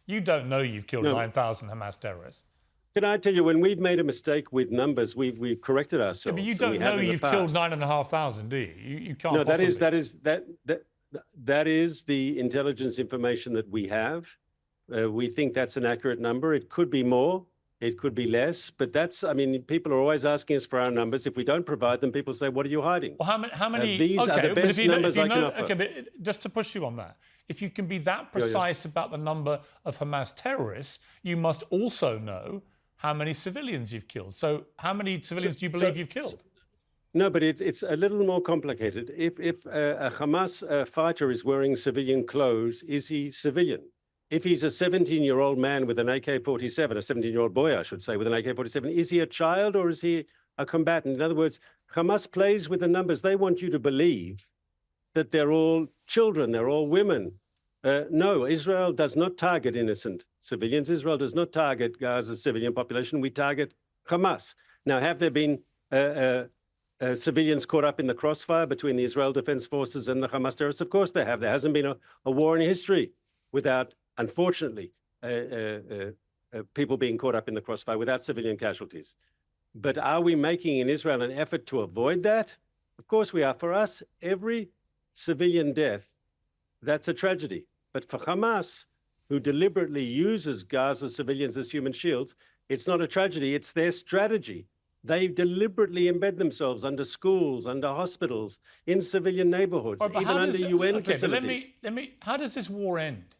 You don't know you've killed 9,000 Hamas terrorists. Can I tell you, when we've made a mistake with numbers, we've corrected ourselves. Yeah, but you don't know you've killed 9,500, do you? You can't. No, possibly. that is the intelligence information that we have. We think that's an accurate number. It could be more, it could be less, but that's, I mean, people are always asking us for our numbers. If we don't provide them, people say, what are you hiding? Well, how many these are the best numbers I can offer. Okay, but just to push you on that, if you can be that precise about the number of Hamas terrorists, you must also know how many civilians you've killed. So how many civilians do you believe you've killed? No, but it's a little more complicated. If a Hamas fighter is wearing civilian clothes, is he civilian? If he's a 17-year-old man with an AK-47, a 17-year-old boy, I should say, with an AK-47, is he a child or is he a combatant? In other words, Hamas plays with the numbers. They want you to believe that they're all children, they're all women. No, Israel does not target innocent civilians. Israel does not target Gaza's civilian population. We target Hamas. Now, have there been civilians caught up in the crossfire between the Israel Defense Forces and the Hamas terrorists? Of course there have. There hasn't been a war in history without, unfortunately, people being caught up in the crossfire without civilian casualties. But are we making in Israel an effort to avoid that? Of course we are. For us, every civilian death, that's a tragedy. But for Hamas, who deliberately uses Gaza's civilians as human shields, it's not a tragedy, it's their strategy. They deliberately embed themselves under schools, under hospitals, in civilian neighborhoods, even under UN facilities. How does this war end?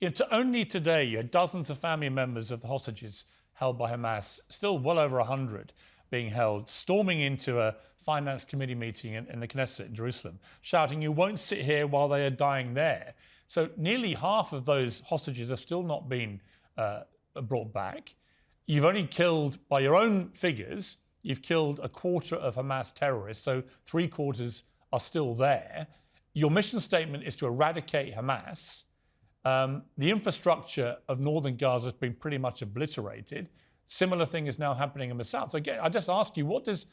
You know, only today, you had dozens of family members of the hostages held by Hamas, still well over 100 being held, storming into a finance committee meeting in the Knesset in Jerusalem, shouting, "You won't sit here while they are dying there." So nearly half of those hostages are still not being brought back. You've only killed, by your own figures, you've killed a quarter of Hamas terrorists, so 3/4 are still there. Your mission statement is to eradicate Hamas. The infrastructure of northern Gaza has been pretty much obliterated. Similar thing is now happening in the south. So again, I just ask you, what does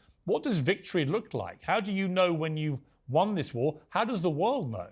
victory look like? How do you know when you've won this war? How does the world know?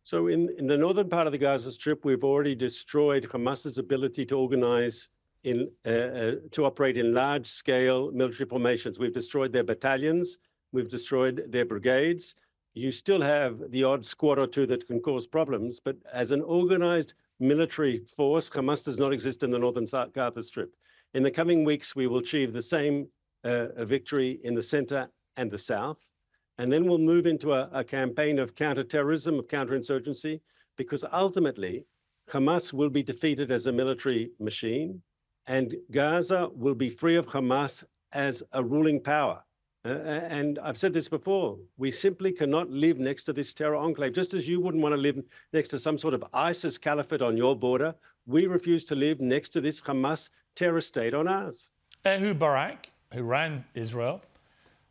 So in the northern part of the Gaza Strip, we've already destroyed Hamas's ability to organize to operate in large-scale military formations. We've destroyed their battalions. We've destroyed their brigades. You still have the odd squad or two that can cause problems, but as an organized military force, Hamas does not exist in the northern Gaza Strip. In the coming weeks, we will achieve the same victory in the center and the south. And then we'll move into a campaign of counterterrorism, of counterinsurgency, because ultimately, Hamas will be defeated as a military machine, and Gaza will be free of Hamas as a ruling power. And I've said this before, we simply cannot live next to this terror enclave. Just as you wouldn't want to live next to some sort of ISIS caliphate on your border, we refuse to live next to this Hamas terror state on ours. Ehud Barak, who ran Israel,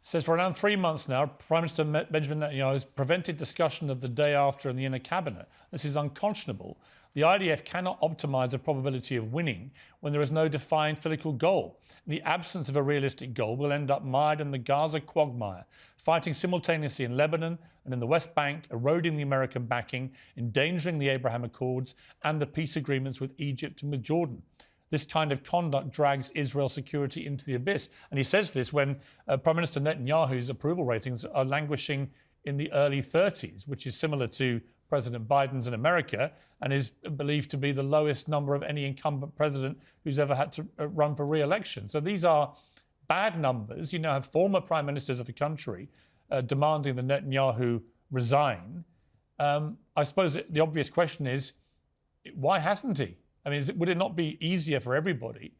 says for around 3 months now, Prime Minister Benjamin Netanyahu has prevented discussion of the day after in the inner cabinet. This is unconscionable. The IDF cannot optimise the probability of winning when there is no defined political goal. In the absence of a realistic goal, we'll end up mired in the Gaza quagmire, fighting simultaneously in Lebanon and in the West Bank, eroding the American backing, endangering the Abraham Accords and the peace agreements with Egypt and with Jordan. This kind of conduct drags Israel's security into the abyss. And he says this when Prime Minister Netanyahu's approval ratings are languishing in the early 30s, which is similar to President Biden's in America and is believed to be the lowest number of any incumbent president who's ever had to run for re-election. So these are bad numbers. You now have former prime ministers of the country demanding that Netanyahu resign. I suppose the obvious question is, why hasn't he? I mean, would it not be easier for everybody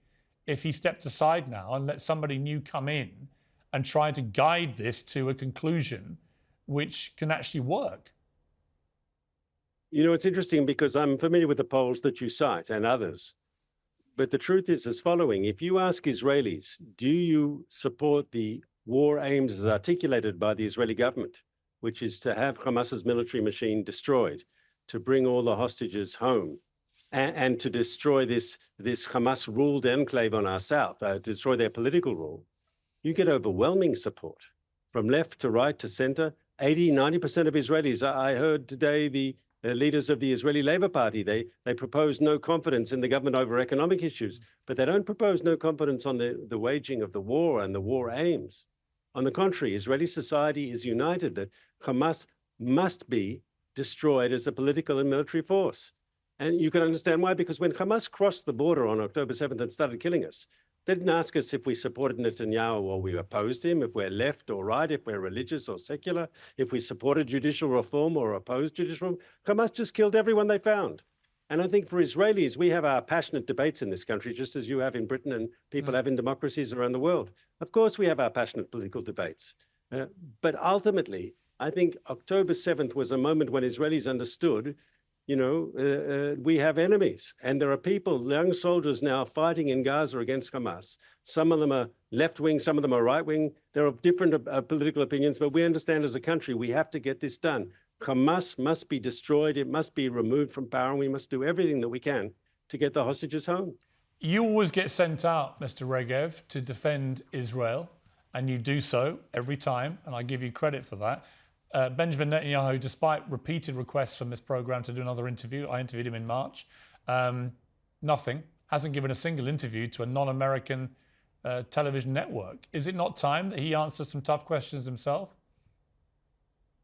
if he stepped aside now and let somebody new come in and try to guide this to a conclusion which can actually work? You know, it's interesting because I'm familiar with the polls that you cite and others. But the truth is as following. If you ask Israelis, do you support the war aims as articulated by the Israeli government, which is to have Hamas's military machine destroyed, to bring all the hostages home, and to destroy this Hamas-ruled enclave on our south, to destroy their political rule, you get overwhelming support from left to right to center. 80, 90% of Israelis. I heard today the leaders of the Israeli Labour Party. They propose no confidence in the government over economic issues, but they don't propose no confidence on the waging of the war and the war aims. On the contrary, Israeli society is united that Hamas must be destroyed as a political and military force. And you can understand why, because when Hamas crossed the border on October 7th and started killing us, they didn't ask us if we supported Netanyahu or we opposed him, if we're left or right, if we're religious or secular, if we supported judicial reform or opposed judicial reform. Hamas just killed everyone they found. And I think for Israelis, we have our passionate debates in this country, just as you have in Britain and people have in democracies around the world. Of course, we have our passionate political debates. But ultimately, I think October 7th was a moment when Israelis understood, we have enemies, and there are people, young soldiers now fighting in Gaza against Hamas. Some of them are left-wing, some of them are right-wing. There are different political opinions, but we understand as a country, we have to get this done. Hamas must be destroyed. It must be removed from power, and we must do everything that we can to get the hostages home. You always get sent out, Mr. Regev, to defend Israel, and you do so every time, and I give you credit for that. Benjamin Netanyahu, despite repeated requests from this programme to do another interview, I interviewed him in March, nothing, hasn't given a single interview to a non-American television network. Is it not time that he answers some tough questions himself?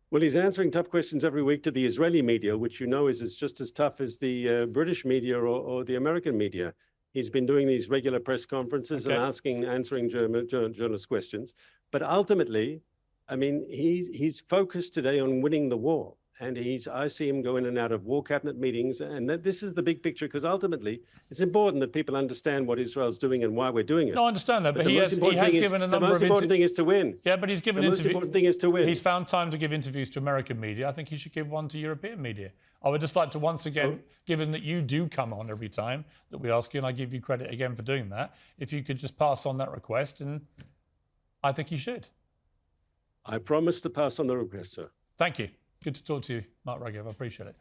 Well, he's answering tough questions every week to the Israeli media, which is just as tough as the British media or the American media. He's been doing these regular press conferences and answering journalist questions. But ultimately, I mean, he's focused today on winning the war. And I see him go in and out of war cabinet meetings. And this is the big picture, because ultimately it's important that people understand what Israel's doing and why we're doing it. No, I understand that, but he has given a number of... The most important thing is to win. Yeah, but he's given interviews. The most important thing is to win. He's found time to give interviews to American media. I think he should give one to European media. I would just like to once again, given that you do come on every time that we ask you, and I give you credit again for doing that, if you could just pass on that request, and I think you should. I promise to pass on the request, sir. Thank you. Good to talk to you, Mark Regev. I appreciate it.